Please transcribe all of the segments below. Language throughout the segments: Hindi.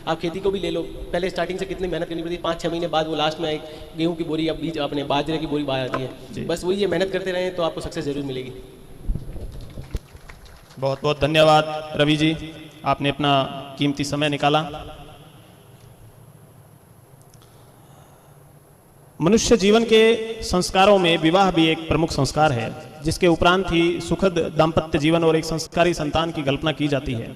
आप खेती को भी ले लो, पहले स्टार्टिंग से कितनी मेहनत करनी पड़ती है, 5-6 महीने बाद वो लास्ट में एक गेहूँ की बोरी या बीज अपने बाजरे की बोरी बाहर आती है। बस वही ये मेहनत करते रहें तो आपको सक्सेस जरूर मिलेगी। बहुत बहुत धन्यवाद रवि जी, आपने अपना कीमती समय निकाला। मनुष्य जीवन के संस्कारों में विवाह भी एक प्रमुख संस्कार है, जिसके उपरांत ही सुखद दाम्पत्य जीवन और एक संस्कारी संतान की कल्पना की जाती है।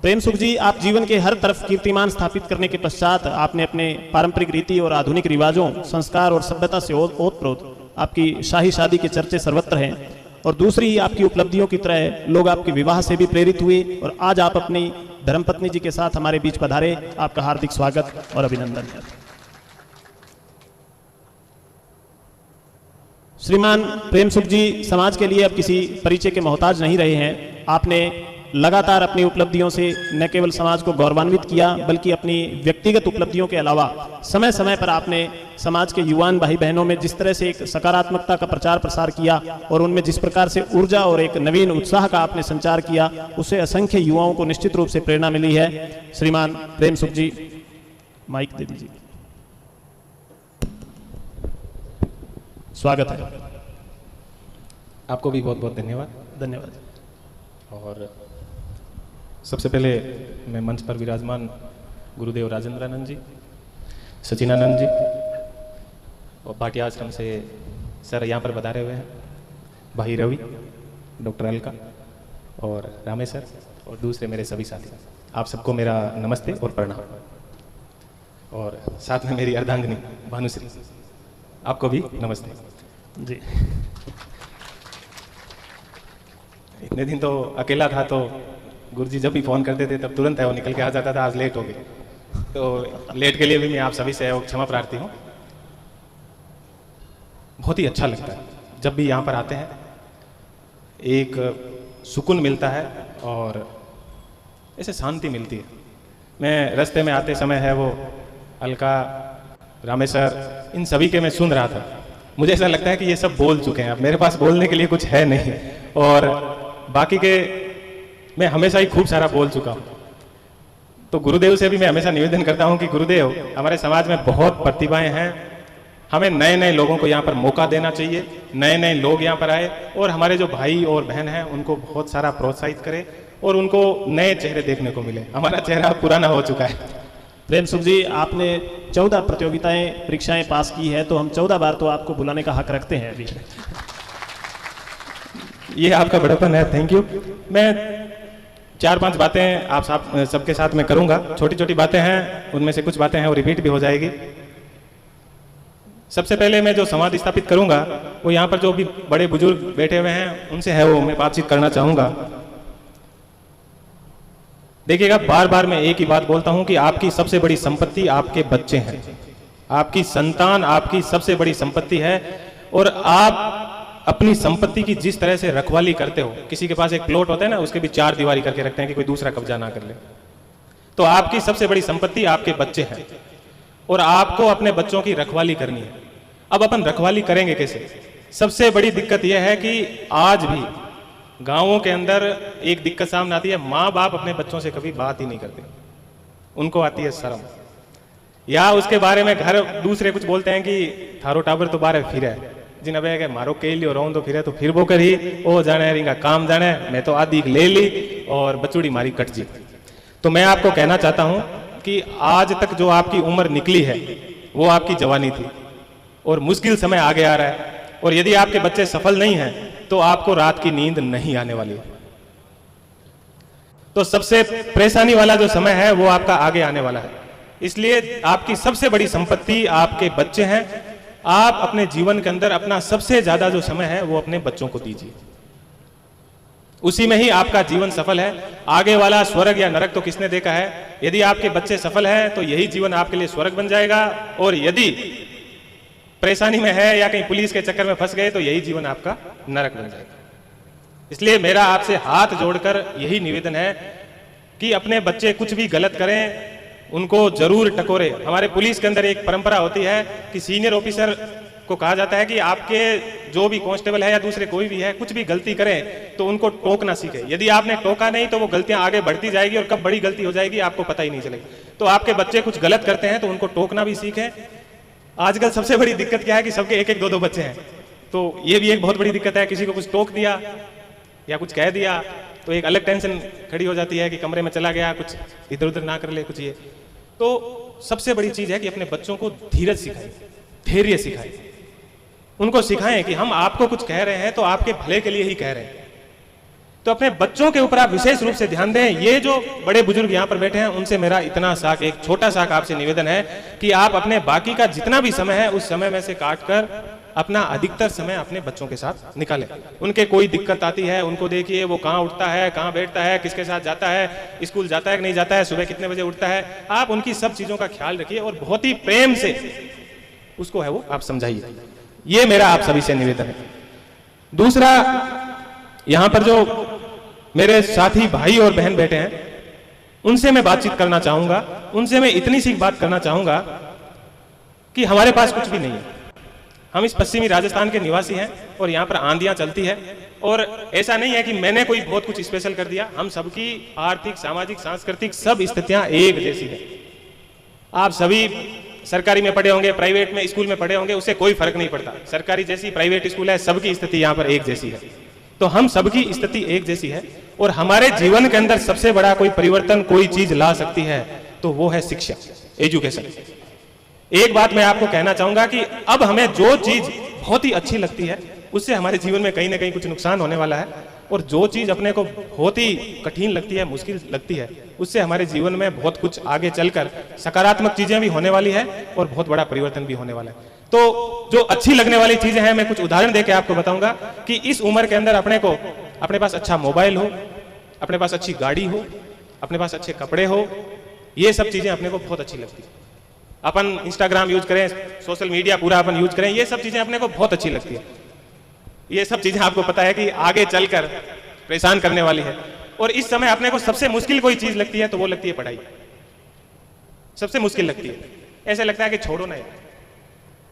प्रेम सुख जी, आप जीवन के हर तरफ कीर्तिमान स्थापित करने के पश्चात आपने अपने पारंपरिक रीति और आधुनिक रिवाजों, संस्कार और सभ्यता से ओतप्रोत आपकी शाही शादी के चर्चे सर्वत्र हैं। और दूसरी आपकी उपलब्धियों की तरह लोग आपके विवाह से भी प्रेरित हुए और आज आप अपनी धर्मपत्नी जी के साथ हमारे बीच पधारे। आपका हार्दिक स्वागत और अभिनंदन। श्रीमान प्रेम सुख जी समाज के लिए अब किसी परिचय के मोहताज नहीं रहे हैं। आपने लगातार अपनी उपलब्धियों से न केवल समाज को गौरवान्वित किया, बल्कि अपनी व्यक्तिगत उपलब्धियों के अलावा समय समय पर आपने समाज के युवान भाई बहनों में जिस तरह से एक सकारात्मकता का प्रचार प्रसार किया और उनमें जिस प्रकार से ऊर्जा और एक नवीन उत्साह का आपने संचार किया, उससे असंख्य युवाओं को निश्चित रूप से प्रेरणा मिली है। श्रीमान प्रेम सुख जी, माइक दे दीजिए। स्वागत है। आपको भी बहुत बहुत धन्यवाद। धन्यवाद। और सबसे पहले मैं मंच पर विराजमान गुरुदेव राजेंद्रानंद जी, सचिनानंद जी और भाटिया आश्रम से सर यहाँ पर पधारे हुए हैं, भाई रवि, डॉक्टर अलका और रामेश सर और दूसरे मेरे सभी साथी, आप सबको मेरा नमस्ते और प्रणाम। और साथ में मेरी अर्धांगिनी भानुश्री, आपको भी नमस्ते जी। इतने दिन तो अकेला था, तो गुरुजी जब भी फ़ोन करते थे तब तुरंत है वो निकल के आ जाता था। आज लेट हो गए, तो लेट के लिए भी मैं आप सभी से क्षमा प्रार्थी हूँ। बहुत ही अच्छा लगता है जब भी यहाँ पर आते हैं, एक सुकून मिलता है और ऐसे शांति मिलती है। मैं रास्ते में आते समय है वो अलका, रामेश्वर, इन सभी के मैं सुन रहा था। मुझे ऐसा लगता है कि ये सब बोल चुके हैं, अब मेरे पास बोलने के लिए कुछ है नहीं, और बाकी के मैं हमेशा ही खूब सारा बोल चुका हूँ। तो गुरुदेव से भी मैं हमेशा निवेदन करता हूँ कि गुरुदेव, हमारे समाज में बहुत प्रतिभाएं हैं, हमें नए नए लोगों को यहाँ पर मौका देना चाहिए, नए नए लोग यहाँ पर आए और हमारे जो भाई और बहन हैं उनको बहुत सारा प्रोत्साहित करें और उनको नए चेहरे देखने को मिले। हमारा चेहरा पुराना हो चुका है। प्रेम सुख जी, आपने 14 प्रतियोगिताएं परीक्षाएं पास की है, तो हम 14 बार तो आपको बुलाने का हक रखते हैं अभी। ये आपका बड़प्पन है, थैंक यू। मैं 4-5 बातें आप सबके साथ में करूंगा। छोटी छोटी बातें हैं, उनमें से कुछ बातें हैं वो रिपीट भी हो जाएगी। सबसे पहले मैं जो संवाद स्थापित करूंगा वो यहाँ पर जो भी बड़े बुजुर्ग बैठे हुए हैं उनसे है वो मैं बातचीत करना चाहूंगा। देखिएगा, बार बार मैं एक ही बात बोलता हूं कि आपकी सबसे बड़ी संपत्ति आपके बच्चे हैं, आपकी संतान आपकी सबसे बड़ी संपत्ति है। और आप अपनी संपत्ति की जिस तरह से रखवाली करते हो, किसी के पास एक प्लॉट होता है ना, उसके भी 4 दीवारी करके रखते हैं कि कोई दूसरा कब्जा ना कर ले, तो आपकी सबसे बड़ी संपत्ति आपके बच्चे हैं और आपको अपने बच्चों की रखवाली करनी है। अब अपन रखवाली करेंगे कैसे? सबसे बड़ी दिक्कत यह है कि आज भी गांवों के अंदर एक दिक्कत सामने आती है, माँ बाप अपने बच्चों से कभी बात ही नहीं करते, उनको आती है शर्म, या उसके बारे में घर दूसरे कुछ बोलते हैं कि थारो टाबर तो बारे फिर है, जिन अब मारो के लियो रहो तो फिर है, तो फिर वो करी ओ जाने रिंगा काम जाने, मैं तो आदि ले ली और बचूड़ी मारी कट जी। तो मैं आपको कहना चाहता हूं कि आज तक जो आपकी उम्र निकली है वो आपकी जवानी थी और मुश्किल समय आगे आ रहा है, और यदि आपके बच्चे सफल नहीं हैं तो आपको रात की नींद नहीं आने वाली है। तो सबसे परेशानी वाला जो समय है वो आपका आगे आने वाला है, इसलिए आपकी सबसे बड़ी संपत्ति आपके बच्चे हैं। आप अपने जीवन के अंदर अपना सबसे ज्यादा जो समय है वो अपने बच्चों को दीजिए, उसी में ही आपका जीवन सफल है। आगे वाला स्वर्ग या नरक तो किसने देखा है? यदि आपके बच्चे सफल हैं तो यही जीवन आपके लिए स्वर्ग बन जाएगा, और यदि परेशानी में है या कहीं पुलिस के चक्कर में फंस गए तो यही जीवन आपका नरक बन जाएगा। इसलिए मेरा आपसे हाथ जोड़कर यही निवेदन है कि अपने बच्चे कुछ भी गलत करें उनको जरूर टकोरे। हमारे पुलिस के अंदर एक परंपरा होती है कि सीनियर ऑफिसर को कहा जाता है कि आपके जो भी कांस्टेबल है या दूसरे कोई भी है, कुछ भी गलती करें तो उनको टोकना सीखे। यदि आपने टोका नहीं तो वो गलतियां आगे बढ़ती जाएगी और कब बड़ी गलती हो जाएगी आपको पता ही नहीं चलेगी। तो आपके बच्चे कुछ गलत करते हैं तो उनको टोकना भी सीखें। आजकल सबसे बड़ी दिक्कत क्या है कि सबके एक एक दो दो बच्चे हैं, तो ये भी एक बहुत बड़ी दिक्कत है। किसी को कुछ टोक दिया या कुछ कह दिया तो एक अलग टेंशन खड़ी हो जाती है कि कमरे में चला गया, कुछ इधर उधर ना कर ले कुछ। ये तो सबसे बड़ी चीज है कि अपने बच्चों को धीरज सिखाएं, धैर्य सिखाएं। उनको सिखाएं कि हम आपको कुछ कह रहे हैं तो आपके भले के लिए ही कह रहे हैं। तो अपने बच्चों के ऊपर आप विशेष रूप से ध्यान दें। ये जो बड़े बुजुर्ग यहाँ पर बैठे हैं उनसे मेरा इतना साक, एक छोटा साक आपसे निवेदन है कि आप अपने बाकी का जितना भी समय है उस समय में से काटकर अपना अधिकतर समय अपने बच्चों के साथ निकालें। उनके कोई दिक्कत आती है उनको देखिए, वो कहाँ उठता है, कहाँ बैठता है, किसके साथ जाता है, स्कूल जाता है कि नहीं जाता है, सुबह कितने बजे उठता है। आप उनकी सब चीजों का ख्याल रखिए और बहुत ही प्रेम से उसको है वो आप समझाइए। ये मेरा आप सभी से निवेदन है। दूसरा, यहां पर जो मेरे साथी भाई और बहन बैठे हैं उनसे मैं बातचीत करना चाहूंगा। उनसे मैं इतनी सी बात करना चाहूंगा कि हमारे पास कुछ भी नहीं है। हम इस पश्चिमी राजस्थान के निवासी हैं और यहाँ पर आंधियां चलती है और ऐसा नहीं है कि मैंने कोई बहुत कुछ स्पेशल कर दिया। हम सबकी आर्थिक, सामाजिक, सांस्कृतिक सब स्थितियां एक जैसी है। आप सभी सरकारी में पढ़े होंगे, प्राइवेट में स्कूल में पढ़े होंगे, उससे कोई फर्क नहीं पड़ता। सरकारी जैसी प्राइवेट स्कूल है, सबकी स्थिति यहाँ पर एक जैसी है। तो हम सबकी स्थिति एक जैसी है और हमारे जीवन के अंदर सबसे बड़ा कोई परिवर्तन, कोई चीज ला सकती है तो वो है शिक्षा, एजुकेशन। एक बात मैं आपको कहना चाहूंगा कि अब हमें जो चीज बहुत ही अच्छी लगती है उससे हमारे जीवन में कहीं ना कहीं कुछ नुकसान होने वाला है, और जो चीज अपने को बहुत ही कठिन लगती है, मुश्किल लगती है, उससे हमारे जीवन में बहुत कुछ आगे चलकर सकारात्मक चीजें भी होने वाली है और बहुत बड़ा परिवर्तन भी होने वाला है। तो जो अच्छी लगने वाली चीजें हैं, मैं कुछ उदाहरण देके आपको बताऊंगा कि इस उम्र के अंदर अपने पास अच्छा मोबाइल हो, अपने पास अच्छी गाड़ी हो, अपने पास अच्छे कपड़े हो, ये सब चीजें अपने को बहुत अच्छी लगती है। अपन इंस्टाग्राम यूज करें, सोशल मीडिया पूरा अपन यूज करें, ये सब चीजें अपने को बहुत अच्छी लगती है। ये सब चीजें आपको पता है कि आगे चलकर परेशान करने वाली है। और इस समय अपने को सबसे मुश्किल कोई चीज लगती है तो वो लगती है पढ़ाई। सबसे मुश्किल लगती है, ऐसे लगता है कि छोड़ो ना यार।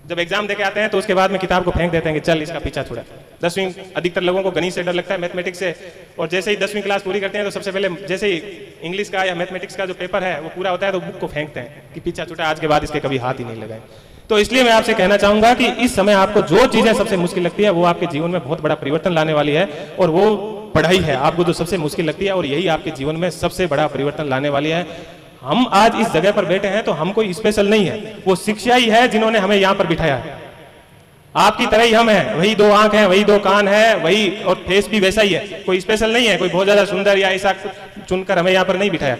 जब एग्जाम देके आते हैं तो उसके बाद में किताब को फेंक देते हैं कि चल इसका पीछा छोड़ा। 10वीं अधिकतर लोगों को गणित से डर लगता है, मैथमेटिक्स से, और जैसे ही 10वीं क्लास पूरी करते हैं तो सबसे पहले जैसे ही इंग्लिश का या मैथमेटिक्स का जो पेपर है वो पूरा होता है तो बुक को फेंकते हैं कि पीछा छूटा, आज के बाद इसके कभी हाथ ही नहीं लगाए। तो इसलिए मैं आपसे कहना चाहूंगा कि इस समय आपको जो चीजें सबसे मुश्किल लगती है वो आपके जीवन में बहुत बड़ा परिवर्तन लाने वाली है, और वो पढ़ाई है। आपको जो सबसे मुश्किल लगती है और यही आपके जीवन में सबसे बड़ा परिवर्तन लाने वाली है। हम आज इस जगह पर बैठे हैं तो हम कोई स्पेशल नहीं है, वो शिक्षा ही है जिन्होंने हमें यहाँ पर बिठाया है। आपकी तरह ही हम हैं, वही 2 आंख हैं, वही 2 कान है, वही, और फेस भी वैसा ही है। कोई स्पेशल नहीं है, कोई बहुत ज्यादा सुंदर या ऐसा चुनकर हमें यहाँ पर नहीं बिठाया,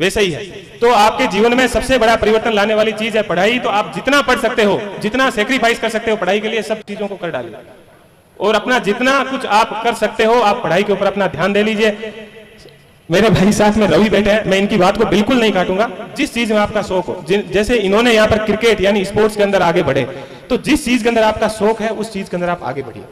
वैसे ही है। तो आपके जीवन में सबसे बड़ा परिवर्तन लाने वाली चीज है पढ़ाई। तो आप जितना पढ़ सकते हो, जितना सेक्रीफाइस कर सकते हो पढ़ाई के लिए, सब चीजों को कर डालिए और अपना जितना कुछ आप कर सकते हो आप पढ़ाई के ऊपर अपना ध्यान दे लीजिए। मेरे भाई साथ में रवि बैठे हैं, मैं इनकी बात को बिल्कुल नहीं काटूंगा। जिस चीज में आपका शौक हो, जैसे इन्होंने यहाँ पर क्रिकेट यानी स्पोर्ट्स के अंदर आगे बढ़े, तो जिस चीज के अंदर आपका शौक है उस चीज के अंदर आप आगे बढ़िए,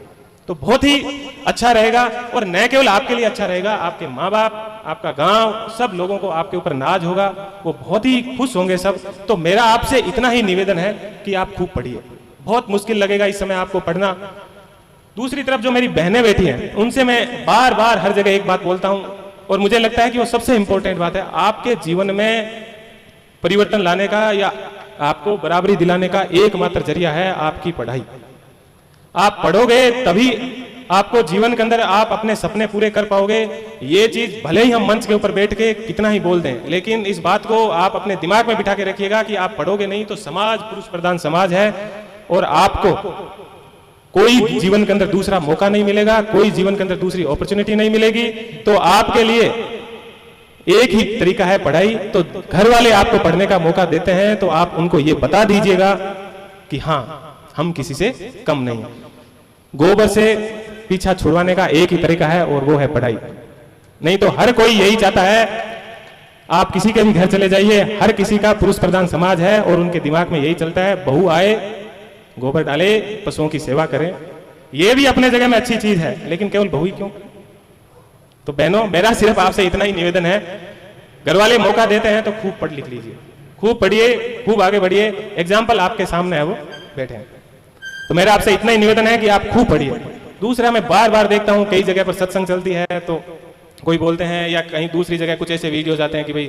तो बहुत ही अच्छा रहेगा। और न केवल आपके लिए अच्छा रहेगा, आपके माँ बाप, आपका गांव, सब लोगों को आपके ऊपर नाज होगा, वो बहुत ही खुश होंगे सब। तो मेरा आपसे इतना ही निवेदन है कि आप खूब पढ़िए। बहुत मुश्किल लगेगा इस समय आपको पढ़ना। दूसरी तरफ जो मेरी बहनें बैठी हैं उनसे मैं बार बार हर जगह एक बात बोलता हूं, और मुझे लगता है कि वो सबसे इंपॉर्टेंट बात है। आपके जीवन में परिवर्तन लाने का या आपको बराबरी दिलाने का एकमात्र जरिया है आपकी पढ़ाई। आप पढ़ोगे तभी आपको जीवन के अंदर आप अपने सपने पूरे कर पाओगे। ये चीज भले ही हम मंच के ऊपर बैठ के कितना ही बोल दें, लेकिन इस बात को आप अपने दिमाग में बिठा के रखिएगा कि आप पढ़ोगे नहीं तो समाज पुरुष प्रधान समाज है, और आपको कोई जीवन के अंदर दूसरा मौका नहीं मिलेगा, कोई जीवन के अंदर दूसरी अपॉर्चुनिटी नहीं मिलेगी। तो आपके लिए एक ही तरीका है पढ़ाई। तो घर वाले आपको पढ़ने का मौका देते हैं तो आप उनको ये बता दीजिएगा कि हाँ, हम किसी से कम नहीं। गोबर से पीछा छुड़वाने का एक ही तरीका है और वो है पढ़ाई। नहीं तो हर कोई यही चाहता है, आप किसी के भी घर चले जाइए, हर किसी का पुरुष प्रधान समाज है और उनके दिमाग में यही चलता है, बहू आए, गोबर डाले, पशुओं की सेवा करें। ये भी अपने जगह में अच्छी चीज है, लेकिन केवल बहू ही क्यों? तो बहनों, मेरा सिर्फ आपसे इतना ही निवेदन है, घर वाले मौका देते हैं तो खूब पढ़ लिख लीजिए, खूब पढ़िए, खूब आगे बढ़िए। एग्जाम्पल आपके सामने है, वो बैठे हैं। तो मेरा आपसे इतना ही निवेदन है कि आप खूब पढ़िए। दूसरा, मैं बार बार देखता हूं कई जगह पर सत्संग चलती है तो कोई बोलते हैं या कहीं दूसरी जगह कुछ ऐसे वीडियोज आते हैं कि भाई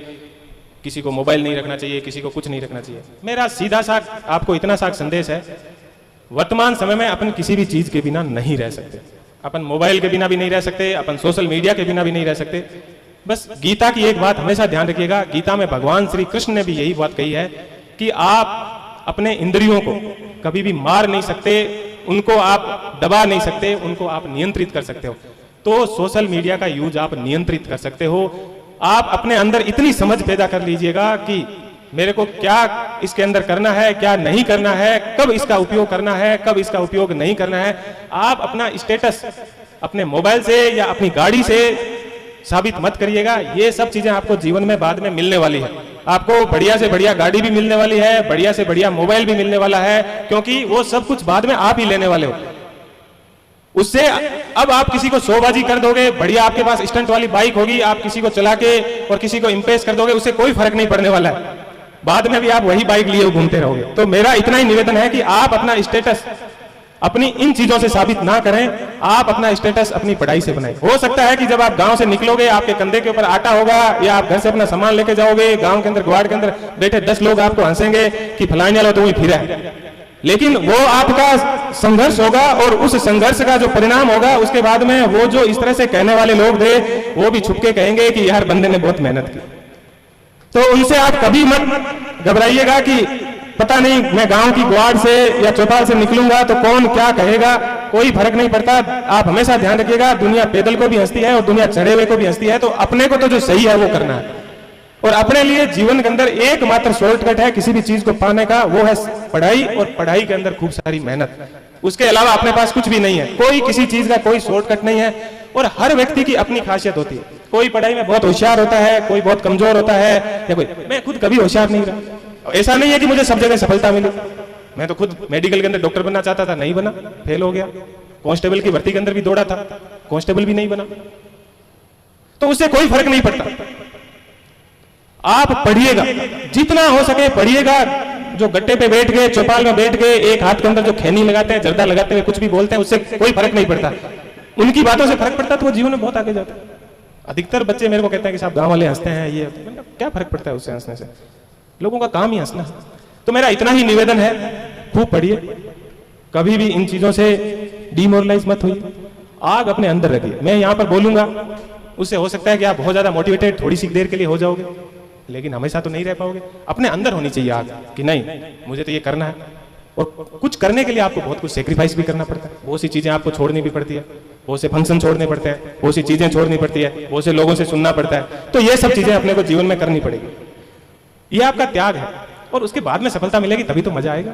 किसी को मोबाइल नहीं रखना चाहिए, किसी को कुछ नहीं रखना चाहिए। मेरा सीधा सा आपको इतना सा संदेश है, वर्तमान समय में अपन किसी भी चीज के बिना नहीं रह सकते। अपन मोबाइल के बिना भी नहीं रह सकते, अपन सोशल मीडिया के बिना भी नहीं रह सकते। बस गीता की एक बात हमेशा ध्यान रखिएगा, गीता में भगवान श्री कृष्ण ने भी यही बात कही है कि आप अपने इंद्रियों को कभी भी मार नहीं सकते, उनको आप दबा नहीं सकते, उनको आप नियंत्रित कर सकते हो। तो सोशल मीडिया का यूज आप नियंत्रित कर सकते हो। आप अपने अंदर इतनी समझ पैदा कर लीजिएगा कि मेरे को क्या इसके अंदर करना है, क्या नहीं करना है, कब इसका उपयोग करना है, कब इसका उपयोग नहीं करना है। आप अपना स्टेटस अपने मोबाइल से या अपनी गाड़ी से साबित मत करिएगा। ये सब चीजें आपको जीवन में बाद में मिलने वाली है। आपको बढ़िया से बढ़िया गाड़ी भी मिलने वाली है, बढ़िया से बढ़िया मोबाइल भी मिलने वाला है, क्योंकि वो सब कुछ बाद में आप ही लेने वाले हो। उससे अब आप किसी को शोबाजी कर दोगे, बढ़िया आपके पास स्टंट वाली बाइक होगी, आप किसी को चला के और किसी को इंप्रेस कर दोगे, उससे कोई फर्क नहीं पड़ने वाला है। बाद में भी आप वही बाइक लिए घूमते रहोगे। तो मेरा इतना ही निवेदन है कि आप अपना स्टेटस अपनी इन चीजों से साबित ना करें, आप अपना स्टेटस अपनी पढ़ाई से बनाएं। हो सकता है कि जब आप गांव से निकलोगे, आपके कंधे के ऊपर आटा होगा या आप घर से अपना सामान लेके जाओगे, गांव के अंदर ग्वाड़ के अंदर बैठे 10 लोग आपको हंसेंगे कि फलाने वाला तो वही फिरा है, लेकिन वो आपका संघर्ष होगा और उस संघर्ष का जो परिणाम होगा उसके बाद में वो जो इस तरह से कहने वाले लोग थे वो भी छुपके कहेंगे कि यार बंदे ने बहुत मेहनत की। तो उनसे आप कभी मत घबराइएगा कि पता नहीं मैं गांव की ग्वाड़ से या चौपाल से निकलूंगा तो कौन क्या कहेगा, कोई फर्क नहीं पड़ता। आप हमेशा ध्यान रखिएगा, दुनिया पैदल को भी हंसती है और दुनिया चढ़े हुए को भी हंसती है। तो अपने को तो जो सही है वो करना है, और अपने लिए जीवन के अंदर एकमात्र शॉर्टकट है किसी भी चीज को पाने का, वो है पढ़ाई, और पढ़ाई के अंदर खूब सारी मेहनत। उसके अलावा अपने पास कुछ भी नहीं है, कोई किसी चीज का कोई शॉर्टकट नहीं है। और हर व्यक्ति की अपनी खासियत होती है, कोई पढ़ाई में बहुत होशियार होता है, कोई बहुत कमजोर होता है, या कोई, मैं खुद कभी होशियार नहीं रहा। ऐसा नहीं है कि मुझे सब जगह सफलता मिली। मैं तो खुद मेडिकल के अंदर डॉक्टर बनना चाहता था, नहीं बना, फेल हो गया। कांस्टेबल की भर्ती के अंदर भी दौड़ा था, कांस्टेबल भी नहीं बना। तो उससे कोई फर्क नहीं पड़ता। आप पढ़िएगा, जितना हो सके पढ़िएगा। जो गट्टे पे बैठ गए, चौपाल में बैठ गए, एक हाथ के अंदर जो खैनी लगाते हैं, जर्दा लगाते हुए कुछ भी बोलते हैं, उससे कोई फर्क नहीं पड़ता। उनकी बातों से फर्क पड़ता तो वो जीवन में बहुत आगे जाते हैं। अधिकतर बच्चे मेरे को कहते हैं कि साहब गांव वाले हंसते हैं, ये क्या फर्क पड़ता है उससे हंसने से, लोगों का काम ही हंसना। तो मेरा इतना ही निवेदन है, खूब पढ़िए, कभी भी इन चीजों से डिमोरलाइज मत होइए, आग अपने अंदर रखिए। मैं यहां पर बोलूंगा, उससे हो सकता है कि आप बहुत ज्यादा मोटिवेटेड थोड़ी सी देर के लिए हो जाओगे, लेकिन हमेशा तो नहीं रह पाओगे। अपने अंदर होनी चाहिए आग कि नहीं, मुझे तो ये करना है। और कुछ करने के लिए आपको बहुत कुछ सेक्रीफाइस भी करना पड़ता है, बहुत सी चीजें आपको छोड़नी भी पड़ती है, बहुत से फंक्शन छोड़ने पड़ते हैं, बहुत सी चीजें छोड़नी पड़ती है, बहुत से लोगों से सुनना पड़ता है। तो ये सब चीजें अपने को जीवन में करनी पड़ेगी। ये आपका त्याग है, और उसके बाद में सफलता मिलेगी, तभी तो मजा आएगा।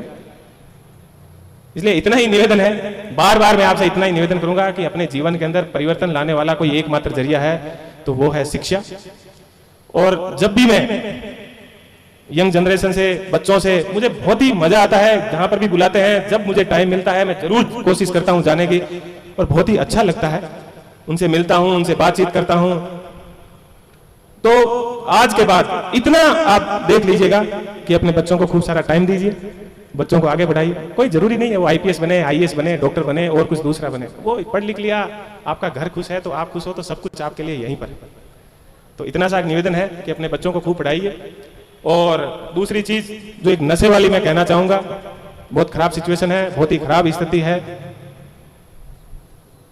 इसलिए इतना ही निवेदन है, बार बार मैं आपसे इतना ही निवेदन करूंगा कि अपने जीवन के अंदर परिवर्तन लाने वाला कोई एकमात्र जरिया है, तो वो है शिक्षा। और जब भी मैं यंग जनरेशन से, बच्चों से, मुझे बहुत ही मजा आता है, जहां पर भी बुलाते हैं, जब मुझे टाइम मिलता है मैं जरूर कोशिश करता हूं जाने की, और बहुत ही अच्छा लगता है। उनसे मिलता हूं, उनसे बातचीत करता हूं। तो आज के बाद इतना आप देख लीजिएगा कि अपने बच्चों को खूब सारा टाइम दीजिए, बच्चों को आगे बढ़ाइए। कोई जरूरी नहीं है वो IPS बने, IAS बने, डॉक्टर बने और कुछ दूसरा बने। वो पढ़ लिख लिया, आपका घर खुश है तो आप खुश हो, तो सब कुछ आपके लिए यहीं पर है। तो इतना सा निवेदन है कि अपने बच्चों को खूब पढ़ाइए। और दूसरी चीज जो एक नशे वाली मैं कहना चाहूंगा, बहुत खराब सिचुएशन है, बहुत ही खराब स्थिति है।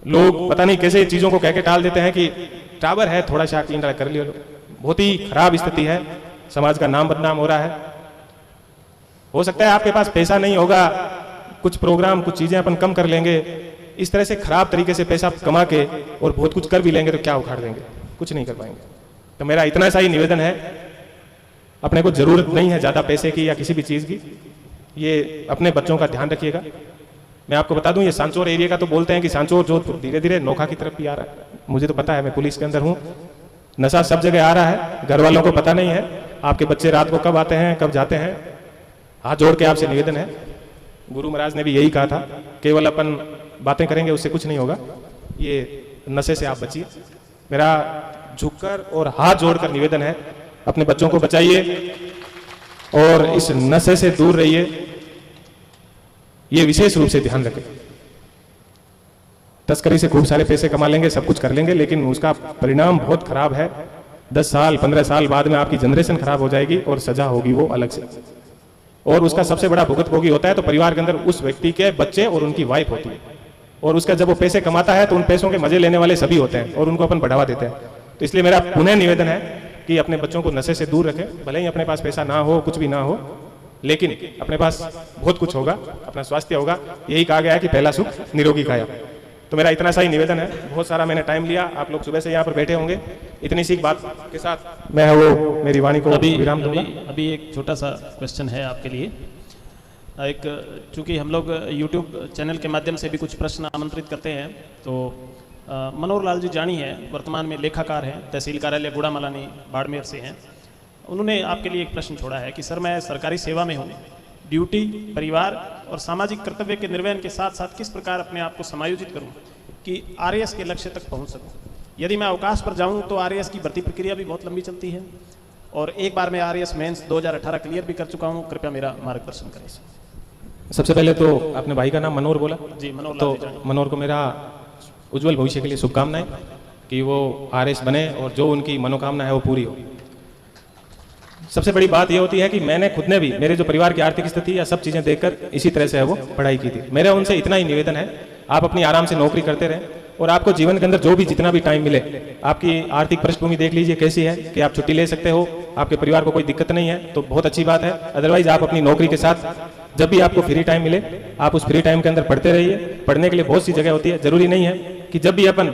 लोग पता नहीं कैसे चीजों को कह के टाल देते हैं कि टावर है, थोड़ा सा इंडा कर लियो। बहुत ही खराब स्थिति है, समाज का नाम बदनाम हो रहा है। हो सकता है आपके पास पैसा नहीं होगा, कुछ प्रोग्राम, कुछ चीजें अपन कम कर लेंगे, इस तरह से खराब तरीके से पैसा कमा के और बहुत कुछ कर भी लेंगे तो क्या उखाड़ देंगे, कुछ नहीं कर पाएंगे। तो मेरा इतना सा ही निवेदन है, अपने को जरूरत नहीं है ज्यादा पैसे की या किसी भी चीज की, ये अपने बच्चों का ध्यान रखिएगा। मैं आपको बता दूं, ये सांचौर एरिया का तो बोलते हैं कि सांचौर जोधपुर धीरे धीरे नोखा की तरफ भी आ रहा है। मुझे तो पता है, मैं पुलिस के अंदर हूं, नशा सब जगह आ रहा है, घर वालों को पता नहीं है। आपके बच्चे रात को कब आते हैं, कब जाते हैं। हाथ जोड़ के आपसे निवेदन है, गुरु महाराज ने भी यही कहा था, केवल अपन बातें करेंगे उससे कुछ नहीं होगा, ये नशे से आप बचिए। मेरा झुककर और हाथ जोड़कर निवेदन है, अपने बच्चों को बचाइए और इस नशे से दूर रहिए। ये विशेष रूप से ध्यान रखें। तस्करी से खूब सारे पैसे कमा लेंगे, सब कुछ कर लेंगे, लेकिन उसका परिणाम बहुत खराब है। 10 साल 15 साल बाद में आपकी जनरेशन खराब हो जाएगी और सजा होगी वो अलग से, और उसका सबसे बड़ा भुगतभोगी होता है तो परिवार के अंदर उस व्यक्ति के बच्चे और उनकी वाइफ होती है। और उसका जब वो पैसे कमाता है तो उन पैसों के मजे लेने वाले सभी होते हैं और उनको अपन बढ़ावा देते हैं। तो इसलिए मेरा पुनः निवेदन है कि अपने बच्चों को नशे से दूर रखें। भले ही अपने पास पैसा ना हो, कुछ भी ना हो, लेकिन अपने पास बहुत कुछ होगा, अपना स्वास्थ्य होगा। यही कहा गया है कि पहला सुख निरोगी काया। तो मेरा इतना सा ही निवेदन है। बहुत सारा मैंने टाइम लिया, आप लोग सुबह से यहाँ पर बैठे होंगे। इतनी सी बात के साथ मैं वो मेरी वाणी को विराम दूंगा। अभी एक छोटा सा क्वेश्चन है आपके लिए। एक चूंकि हम लोग YouTube चैनल के माध्यम से भी कुछ प्रश्न आमंत्रित करते हैं, तो मनोहर लाल जी जानी है, वर्तमान में लेखाकार हैं, तहसील कार्यालय गुड़ामलानी बाड़मेर से हैं। उन्होंने आपके लिए एक प्रश्न छोड़ा है कि सर मैं सरकारी सेवा में हूँ, ड्यूटी, परिवार और सामाजिक कर्तव्य के निर्वहन के साथ साथ किस प्रकार अपने आप को समायोजित करूं कि RAS के लक्ष्य तक पहुंच सकूं। यदि मैं अवकाश पर जाऊं तो RAS की भर्ती प्रक्रिया भी बहुत लंबी चलती है, और एक बार मैं RAS मेंस 2018 क्लियर भी कर चुका हूं। कृपया मेरा मार्गदर्शन करें। सबसे पहले तो आपने भाई का नाम मनोहर बोला जी, मनोहर। तो मनोहर को मेरा उज्जवल भविष्य के लिए शुभकामनाएं कि वो RAS बने और जो उनकी मनोकामना है वो पूरी हो। सबसे बड़ी बात ये होती है कि मैंने खुद ने भी मेरे जो परिवार की आर्थिक स्थिति या सब चीज़ें देखकर इसी तरह से है वो पढ़ाई की थी। मेरा उनसे इतना ही निवेदन है, आप अपनी आराम से नौकरी करते रहें और आपको जीवन के अंदर जो भी जितना भी टाइम मिले, आपकी आर्थिक पृष्ठभूमि देख लीजिए कैसी है कि आप छुट्टी ले सकते हो, आपके परिवार को कोई दिक्कत नहीं है, तो बहुत अच्छी बात है। अदरवाइज आप अपनी नौकरी के साथ जब भी आपको फ्री टाइम मिले, आप उस फ्री टाइम के अंदर पढ़ते रहिए। पढ़ने के लिए बहुत सी जगह होती है, जरूरी नहीं है कि जब भी अपन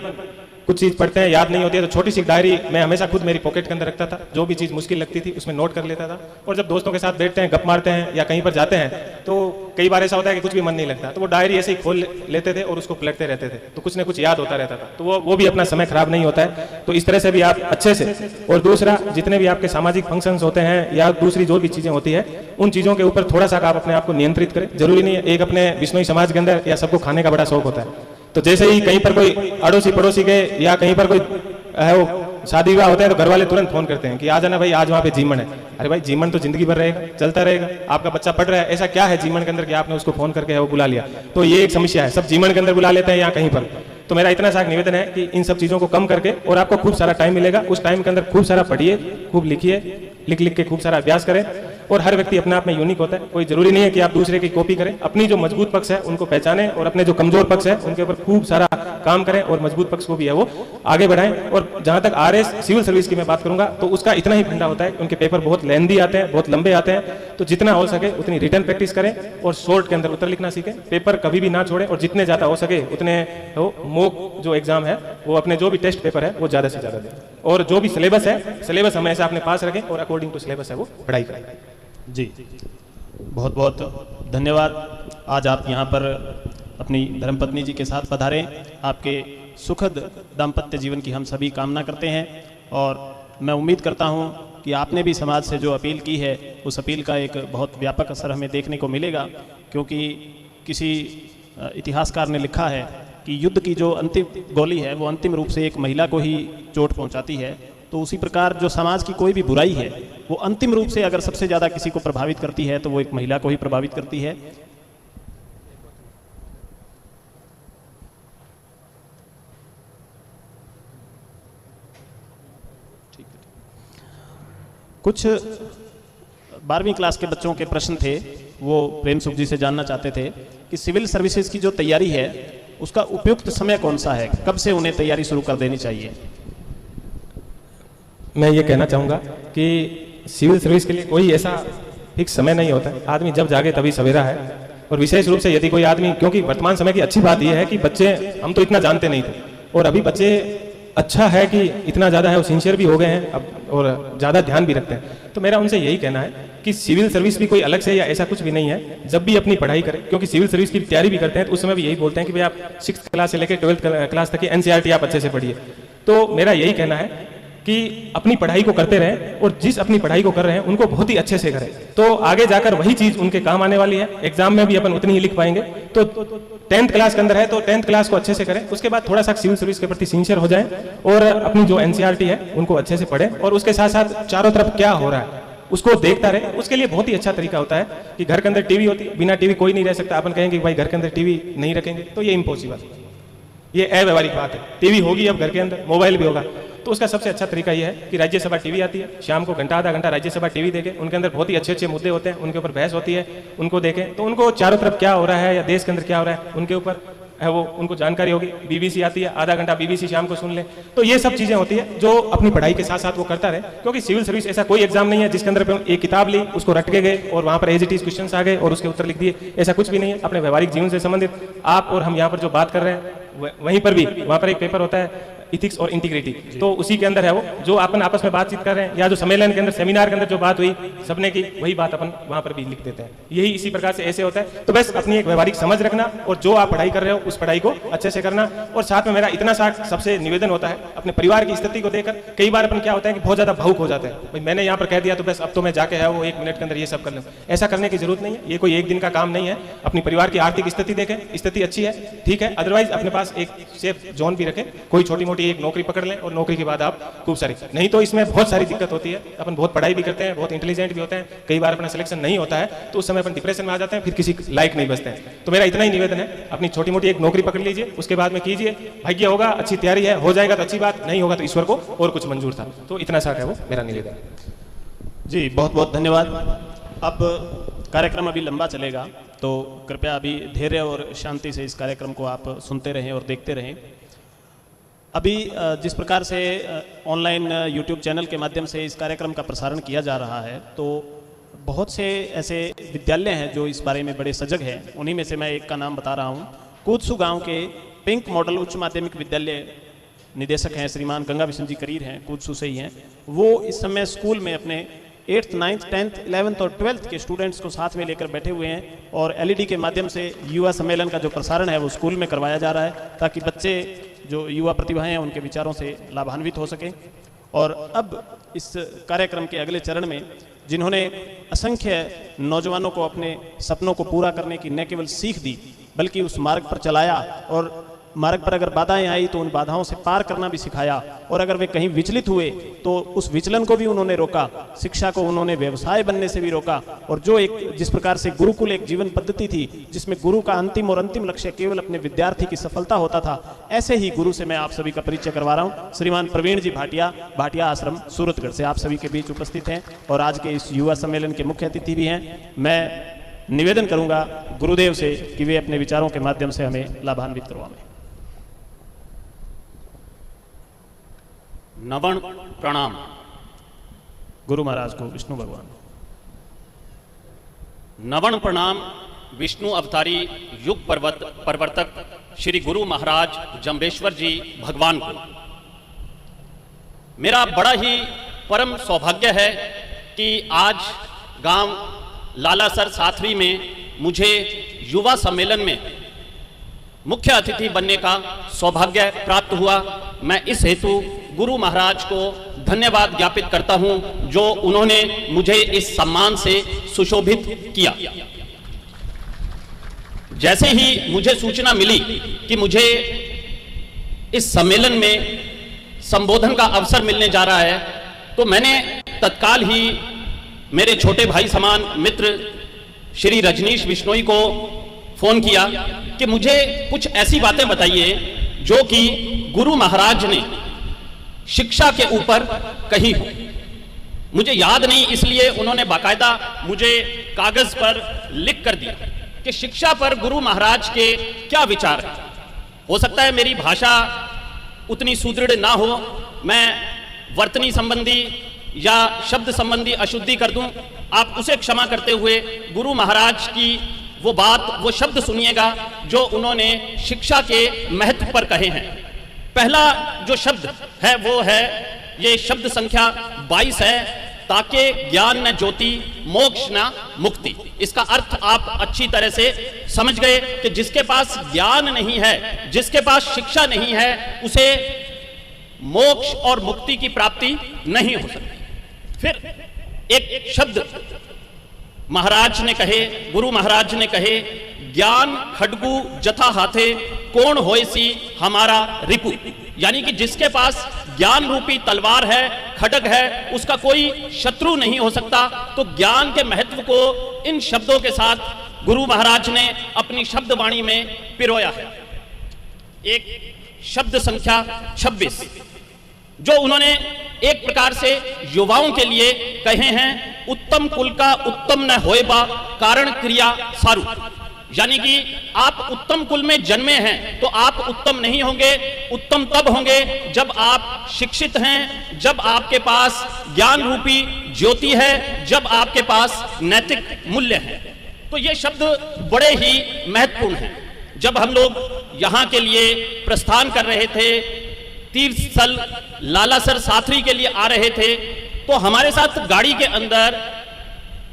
कुछ चीज़ पढ़ते हैं याद नहीं होती है तो छोटी सी डायरी मैं हमेशा खुद मेरी पॉकेट के अंदर रखता था। जो भी चीज़ मुश्किल लगती थी उसमें नोट कर लेता था, और जब दोस्तों के साथ बैठते हैं, गप मारते हैं या कहीं पर जाते हैं, तो कई बार ऐसा होता है कि कुछ भी मन नहीं लगता, तो वो डायरी ऐसे ही खोल लेते थे और उसको पलटते रहते थे, तो कुछ ना कुछ याद होता रहता था। तो वो भी अपना समय खराब नहीं होता है। तो इस तरह से भी आप अच्छे से, और दूसरा जितने भी आपके सामाजिक फंक्शंस होते हैं या दूसरी जो भी चीज़ें होती है, उन चीज़ों के ऊपर थोड़ा सा आप अपने आप को नियंत्रित करें। जरूरी नहीं है एक अपने बिश्नोई समाज के अंदर या सबको खाने का बड़ा शौक होता है, तो जैसे ही कहीं पर कोई अड़ोसी पड़ोसी के या कहीं पर कोई है वो शादी विवाह होता है तो घर वाले तुरंत फोन करते हैं कि आ जाना भाई, आज वहाँ पे जीवन है। अरे भाई जीवन तो जिंदगी भर रहेगा, चलता रहेगा। आपका बच्चा पढ़ रहा है, ऐसा क्या है जीवन के अंदर कि आपने उसको फोन करके है वो बुला लिया? तो ये एक समस्या है, सब जीवन के अंदर बुला लेते हैं या कहीं पर। तो मेरा इतना सा निवेदन है कि इन सब चीज़ों को कम करके, और आपको खूब सारा टाइम मिलेगा, उस टाइम के अंदर खूब सारा पढ़िए, खूब लिखिए, लिख लिख के खूब सारा अभ्यास करें। और हर व्यक्ति अपने आप में यूनिक होता है, कोई जरूरी नहीं है कि आप दूसरे की कॉपी करें। अपनी जो मजबूत पक्ष है उनको पहचानें और अपने जो कमजोर पक्ष है उनके ऊपर खूब सारा काम करें और मजबूत पक्ष को भी है वो आगे बढ़ाएं। और जहां तक RAS सिविल सर्विस की मैं बात करूंगा तो उसका इतना ही फंडा होता है, उनके पेपर बहुत लेंदी आते हैं, बहुत लंबे आते हैं, तो जितना हो सके उतनी रिटर्न प्रैक्टिस करें और शॉर्ट के अंदर उत्तर लिखना सीखें। पेपर कभी भी ना छोड़ें और जितने ज्यादा हो सके उतने मॉक जो एग्जाम है वो अपने जो भी टेस्ट पेपर है वो ज्यादा से ज्यादा दें। और जो भी सिलेबस है, सिलेबस हमेशा अपने पास रखें और अकॉर्डिंग टू सिलेबस है वो पढ़ाई करें। जी, बहुत बहुत धन्यवाद। आज आप यहाँ पर अपनी धर्मपत्नी जी के साथ पधारे। आपके सुखद दाम्पत्य जीवन की हम सभी कामना करते हैं, और मैं उम्मीद करता हूँ कि आपने भी समाज से जो अपील की है उस अपील का एक बहुत व्यापक असर हमें देखने को मिलेगा। क्योंकि किसी इतिहासकार ने लिखा है कि युद्ध की जो अंतिम गोली है वो अंतिम रूप से एक महिला को ही चोट पहुँचाती है। तो उसी प्रकार जो समाज की कोई भी बुराई है वो अंतिम रूप से अगर सबसे ज़्यादा किसी को प्रभावित करती है तो वो एक महिला को ही प्रभावित करती है। कुछ 12वीं क्लास के बच्चों के प्रश्न थे, वो प्रेम सुख जी से जानना चाहते थे कि सिविल सर्विसेज की जो तैयारी है उसका उपयुक्त समय कौन सा है, कब से उन्हें तैयारी शुरू कर देनी चाहिए? मैं ये कहना चाहूँगा कि सिविल सर्विस के लिए कोई ऐसा फिक्स समय नहीं होता है, आदमी जब जागे तभी सवेरा है। और विशेष रूप से यदि कोई आदमी, क्योंकि वर्तमान समय की अच्छी बात यह है कि बच्चे, हम तो इतना जानते नहीं थे और अभी बच्चे अच्छा है कि इतना ज़्यादा है, वो सिंसियर भी हो गए हैं अब और ज़्यादा ध्यान भी रखते हैं। तो मेरा उनसे यही कहना है कि सिविल सर्विस भी कोई अलग से या ऐसा कुछ भी नहीं है, जब भी अपनी पढ़ाई करें, क्योंकि सिविल सर्विस की तैयारी भी करते हैं तो उस समय भी यही बोलते हैं कि भाई आप 6th क्लास से लेकर 12th क्लास तक की NCERT आप अच्छे से पढ़िए। तो मेरा यही कहना है कि अपनी पढ़ाई को करते रहें और जिस अपनी पढ़ाई को कर रहे हैं उनको बहुत ही अच्छे से करें, तो आगे जाकर वही चीज़ उनके काम आने वाली है। एग्जाम में भी अपन उतनी ही लिख पाएंगे। तो 10th क्लास के अंदर है तो 10th क्लास को अच्छे से करें, उसके बाद थोड़ा सा सिविल सर्विस के प्रति सिंसियर हो जाएं और अपनी जो NCERT है उनको अच्छे से पढ़ें। और उसके साथ साथ चारों तरफ क्या हो रहा है, उसको देखता रहे, उसके लिए बहुत ही अच्छा तरीका होता है कि घर के अंदर टीवी होती है, बिना टीवी कोई नहीं रह सकता। अपन कहेंगे कि भाई घर के अंदर टीवी नहीं रखेंगे तो ये इम्पॉसिबल, ये अव्यवहारिक बात है। टीवी होगी अब घर के अंदर, मोबाइल भी होगा, तो उसका सबसे अच्छा तरीका यह है कि राज्यसभा टीवी आती है, शाम को घंटा आधा घंटा राज्यसभा टीवी देखें, उनके अंदर बहुत ही अच्छे अच्छे मुद्दे होते हैं, उनके ऊपर बहस होती है, उनको देखें तो उनको चारों तरफ क्या हो रहा है या देश के अंदर क्या हो रहा है उनके ऊपर है वो उनको जानकारी होगी। बीबीसी आती है, आधा घंटा बीबीसी शाम को सुन ले। तो ये सब चीजें होती है जो अपनी पढ़ाई के साथ साथ वो करता रहे, क्योंकि सिविल सर्विस ऐसा कोई एग्जाम नहीं है जिसके अंदर एक किताब ली, उसको रट के गए और वहां पर एज इट इज क्वेश्चन आ गए और उसके उत्तर लिख दिए। ऐसा कुछ भी नहीं है। अपने व्यवहारिक जीवन से संबंधित आप और हम यहाँ पर जो बात कर रहे हैं वहीं पर भी वहां पर एक पेपर होता है इथिक्स और इंटीग्रिटी, तो उसी के अंदर है वो जो अपन आपस में बातचीत कर रहे हैं, या जो सम्मेलन के अंदर सेमिनार के अंदर जो बात हुई सबने की, वही बात अपन वहां पर भी लिख देते हैं। यही इसी प्रकार से ऐसे होता है। तो बस अपनी एक व्यवहारिक समझ रखना और जो आप पढ़ाई कर रहे हो उस पढ़ाई को अच्छे से करना। और साथ में मेरा इतना सा सबसे निवेदन होता है, अपने परिवार की स्थिति को देखकर कई बार अपन क्या होता है कि बहुत ज्यादा भावुक हो जाते हैं, भाई मैंने यहाँ पर कह दिया तो बस अब तो मैं जाके है वो 1 मिनट के अंदर ये सब कर लूँ। ऐसा करने की जरूरत नहीं है, ये कोई एक दिन का काम नहीं है। अपनी परिवार की आर्थिक स्थिति देखें, स्थिति अच्छी है ठीक है, अदरवाइज अपने पास एक सेफ जोन भी रखें, कोई छोटी मोटी एक नौकरी पकड़ लें और नौकरी के बाद आप खूब सारी, नहीं तो इसमें बहुत सारी दिक्कत होती है। अपन बहुत पढ़ाई भी करते हैं, बहुत इंटेलिजेंट भी होते हैं, कई बार अपना सिलेक्शन नहीं होता है तो उस समय अपन डिप्रेशन में आ जाते हैं, फिर किसी लायक नहीं बचते हैं। तो मेरा इतना ही निवेदन है, अपनी छोटी मोटी एक नौकरी पकड़ लीजिए, उसके बाद में कीजिए, भाग्य होगा, अच्छी तैयारी है, हो जाएगा तो अच्छी बात, नहीं होगा तो ईश्वर को और कुछ मंजूर था। तो इतना सा है वो मेरा निवेदन। जी बहुत बहुत धन्यवाद। अब कार्यक्रम अभी लंबा चलेगा तो कृपया अभी धैर्य और शांति से इस कार्यक्रम को आप सुनते रहें और देखते रहें। अभी जिस प्रकार से ऑनलाइन यूट्यूब चैनल के माध्यम से इस कार्यक्रम का प्रसारण किया जा रहा है, तो बहुत से ऐसे विद्यालय हैं जो इस बारे में बड़े सजग हैं। उन्हीं में से मैं एक का नाम बता रहा हूँ। कूदसू गांव के पिंक मॉडल उच्च माध्यमिक विद्यालय निदेशक हैं श्रीमान गंगा बिशन जी करीर हैं, कूदसू से ही हैं। वो इस समय स्कूल में अपने 8th, 9th, 10th, 11th और 12th के स्टूडेंट्स को साथ में लेकर बैठे हुए हैं और LED के माध्यम से युवा सम्मेलन का जो प्रसारण है वो स्कूल में करवाया जा रहा है, ताकि बच्चे जो युवा प्रतिभाएं हैं उनके विचारों से लाभान्वित हो सकें। और अब इस कार्यक्रम के अगले चरण में जिन्होंने असंख्य नौजवानों को अपने सपनों को पूरा करने की न केवल सीख दी बल्कि उस मार्ग पर चलाया, और मार्ग पर अगर बाधाएं आई तो उन बाधाओं से पार करना भी सिखाया, और अगर वे कहीं विचलित हुए तो उस विचलन को भी उन्होंने रोका, शिक्षा को उन्होंने व्यवसाय बनने से भी रोका। और जो एक जिस प्रकार से गुरुकुल एक जीवन पद्धति थी जिसमें गुरु का अंतिम लक्ष्य केवल अपने विद्यार्थी की सफलता होता था, ऐसे ही गुरु से मैं आप सभी का परिचय करवा रहा हूँ। श्रीमान प्रवीण जी भाटिया, भाटिया आश्रम सूरतगढ़ से आप सभी के बीच उपस्थित हैं और आज के इस युवा सम्मेलन के मुख्य अतिथि भी हैं। मैं निवेदन करूंगा गुरुदेव से कि वे अपने विचारों के माध्यम से हमें लाभान्वित करवाएं। नवण प्रणाम। गुरु महाराज को, विष्णु भगवान। नवण प्रणाम विष्णु अवतारी युग प्रवर्तक श्री गुरु महाराज जम्बेश्वर जी भगवान को। मेरा बड़ा ही परम सौभाग्य है कि आज गांव लालासर साथवी में मुझे युवा सम्मेलन में मुख्य अतिथि बनने का सौभाग्य प्राप्त हुआ। मैं इस हेतु गुरु महाराज को धन्यवाद ज्ञापित करता हूं जो उन्होंने मुझे इस सम्मान से सुशोभित किया। जैसे ही मुझे सूचना मिली कि मुझे इस सम्मेलन में संबोधन का अवसर मिलने जा रहा है, तो मैंने तत्काल ही मेरे छोटे भाई समान मित्र श्री रजनीश बिश्नोई को फोन किया कि मुझे कुछ ऐसी बातें बताइए जो कि गुरु महाराज ने शिक्षा के ऊपर कही हो। मुझे याद नहीं, इसलिए उन्होंने बाकायदा मुझे कागज पर लिख कर दिया कि शिक्षा पर गुरु महाराज के क्या विचार हैं। हो सकता है मेरी भाषा उतनी सुदृढ़ ना हो, मैं वर्तनी संबंधी या शब्द संबंधी अशुद्धि कर दूं, आप उसे क्षमा करते हुए गुरु महाराज की वो बात, वो शब्द सुनिएगा जो उन्होंने शिक्षा के महत्व पर कहे हैं। पहला जो शब्द है वो है, ये शब्द संख्या 22 है, ताके ज्ञान न ज्योति मोक्ष न मुक्ति। इसका अर्थ आप अच्छी तरह से समझ गए कि जिसके पास ज्ञान नहीं है, जिसके पास शिक्षा नहीं है, उसे मोक्ष और मुक्ति की प्राप्ति नहीं हो सकती। फिर एक शब्द महाराज ने कहे, गुरु महाराज ने कहे, ज्ञान खड्गू जथा हाथे कोण होय सी हमारा रिपु। यानी कि जिसके पास ज्ञान रूपी तलवार है, खड्ग है, उसका कोई शत्रु नहीं हो सकता। तो ज्ञान के महत्व को इन शब्दों के साथ गुरु महाराज ने अपनी शब्दवाणी में पिरोया है। एक शब्द संख्या 26 जो उन्होंने एक प्रकार से युवाओं के लिए कहे हैं, उत्तम कुल का उत्तम न होए बा कारण क्रिया सारू। यानी कि आप उत्तम कुल में जन्मे हैं तो आप उत्तम नहीं होंगे, उत्तम तब होंगे जब आप शिक्षित हैं, जब आपके पास ज्ञान रूपी ज्योति है, जब आपके पास नैतिक मूल्य है। तो ये शब्द बड़े ही महत्वपूर्ण हैं। जब हम लोग यहाँ के लिए प्रस्थान कर रहे थे, तीर्थ स्थल लालासर साथरी के लिए आ रहे थे, तो हमारे साथ गाड़ी के अंदर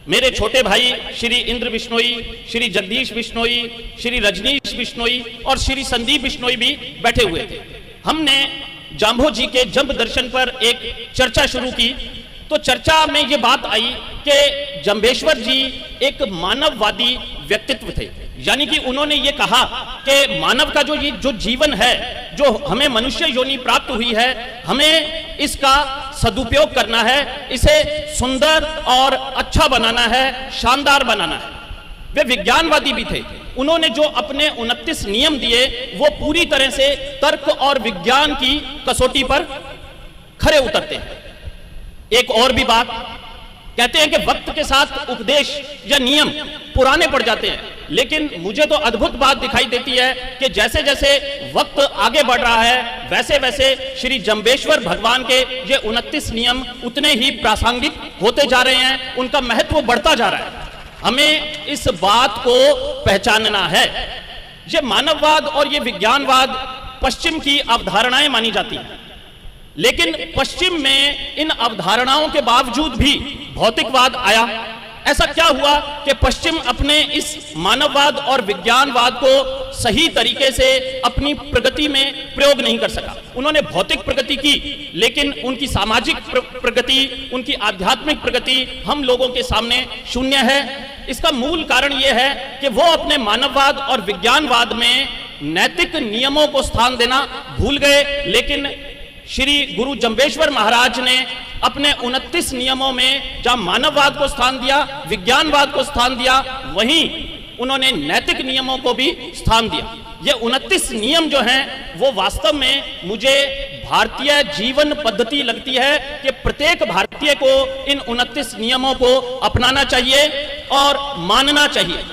मेरे छोटे भाई श्री इंद्र बिश्नोई, श्री जगदीश बिश्नोई, श्री रजनीश बिश्नोई और श्री संदीप बिश्नोई भी बैठे हुए थे। हमने जांभो जी के जंब दर्शन पर एक चर्चा शुरू की। तो चर्चा में ये बात आई कि जंबेश्वर जी एक मानववादी व्यक्तित्व थे। यानी कि उन्होंने ये कहा कि मानव का जो जीवन है, जो हमें मनुष्य योनि प्राप्त हुई है, हमें इसका सदुपयोग करना है, इसे सुंदर और अच्छा बनाना है, शानदार बनाना है। वे विज्ञानवादी भी थे। उन्होंने जो अपने 29 नियम दिए वो पूरी तरह से तर्क और विज्ञान की कसौटी पर खरे उतरते हैं। एक और भी बात कहते हैं कि वक्त के साथ उपदेश या नियम पुराने पड़ जाते हैं, लेकिन मुझे तो अद्भुत बात दिखाई देती है कि जैसे जैसे वक्त आगे बढ़ रहा है वैसे वैसे श्री जंबेश्वर भगवान के ये 29 नियम उतने ही प्रासंगिक होते जा रहे हैं, उनका महत्व बढ़ता जा रहा है। हमें इस बात को पहचानना है। ये मानववाद और ये विज्ञानवाद पश्चिम की अवधारणाएं मानी जाती हैं, लेकिन पश्चिम में इन अवधारणाओं के बावजूद भी भौतिकवाद आया। ऐसा क्या हुआ कि पश्चिम अपने इस मानववाद और विज्ञानवाद को सही तरीके से अपनी प्रगति में प्रयोग नहीं कर सका। उन्होंने भौतिक प्रगति की, लेकिन उनकी सामाजिक प्रगति, उनकी आध्यात्मिक प्रगति हम लोगों के सामने शून्य है। इसका मूल कारण यह है कि वो अपने मानववाद और विज्ञानवाद में नैतिक नियमों को स्थान देना भूल गए। लेकिन श्री गुरु जंबेश्वर महाराज ने अपने 29 नियमों में जहां मानववाद को स्थान दिया, विज्ञानवाद को स्थान दिया, वहीं उन्होंने नैतिक नियमों को भी स्थान दिया। ये 29 नियम जो हैं वो वास्तव में मुझे भारतीय जीवन पद्धति लगती है कि प्रत्येक भारतीय को इन 29 नियमों को अपनाना चाहिए और मानना चाहिए।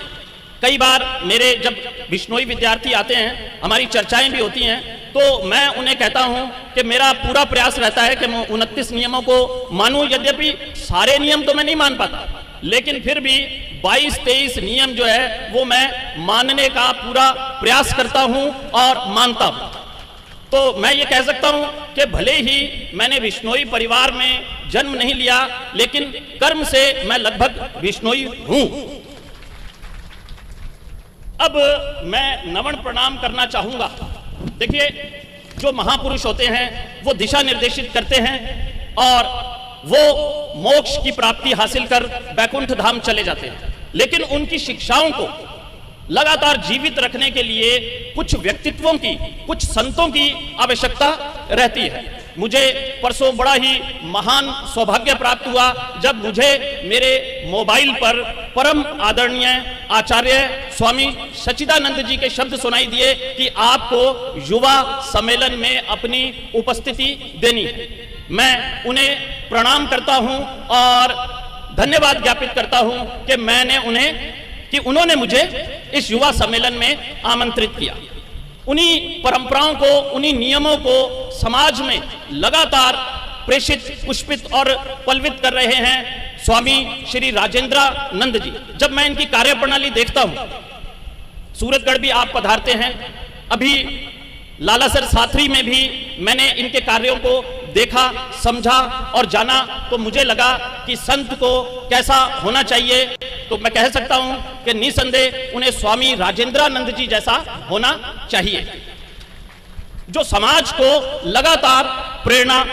कई बार मेरे जब बिश्नोई विद्यार्थी आते हैं, हमारी चर्चाएं भी होती हैं, तो मैं उन्हें कहता हूं कि मेरा पूरा प्रयास रहता है कि मैं 29 नियमों को मानूं। यद्यपि सारे नियम तो मैं नहीं मान पाता, लेकिन फिर भी 22-23 नियम जो है वो मैं मानने का पूरा प्रयास करता हूं और मानता हूं। तो मैं ये कह सकता हूं कि भले ही मैंने बिश्नोई परिवार में जन्म नहीं लिया, लेकिन कर्म से मैं लगभग बिश्नोई हूं। अब मैं नमन प्रणाम करना चाहूंगा। देखिए, जो महापुरुष होते हैं वो दिशा निर्देशित करते हैं और वो मोक्ष की प्राप्ति हासिल कर बैकुंठ धाम चले जाते हैं, लेकिन उनकी शिक्षाओं को लगातार जीवित रखने के लिए कुछ व्यक्तित्वों की, कुछ संतों की आवश्यकता रहती है। मुझे परसों बड़ा ही महान सौभाग्य प्राप्त हुआ जब मुझे मेरे मोबाइल पर परम आदरणीय आचार्य स्वामी सच्चिदानंद जी के शब्द सुनाई दिए कि आपको युवा सम्मेलन में अपनी उपस्थिति देनी है। मैं उन्हें प्रणाम करता हूं और धन्यवाद ज्ञापित करता हूं कि उन्होंने मुझे इस युवा सम्मेलन में आमंत्रित किया। उन्हीं परंपराओं को, उन्हीं नियमों को समाज में लगातार प्रेषित, पुष्पित और पल्वित कर रहे हैं स्वामी श्री राजेंद्रानंद जी। जब मैं इनकी कार्यप्रणाली देखता हूं, सूरतगढ़ भी आप पधारते हैं, अभी लालासर साथरी में भी मैंने इनके कार्यों को देखा, समझा और जाना, तो मुझे लगा कि संत को कैसा होना चाहिए। तो मैं कह सकता हूं कि निसंदेह उन्हें स्वामी राजेंद्रानंद जी जैसा होना चाहिए, जो समाज को लगातार प्रेरणा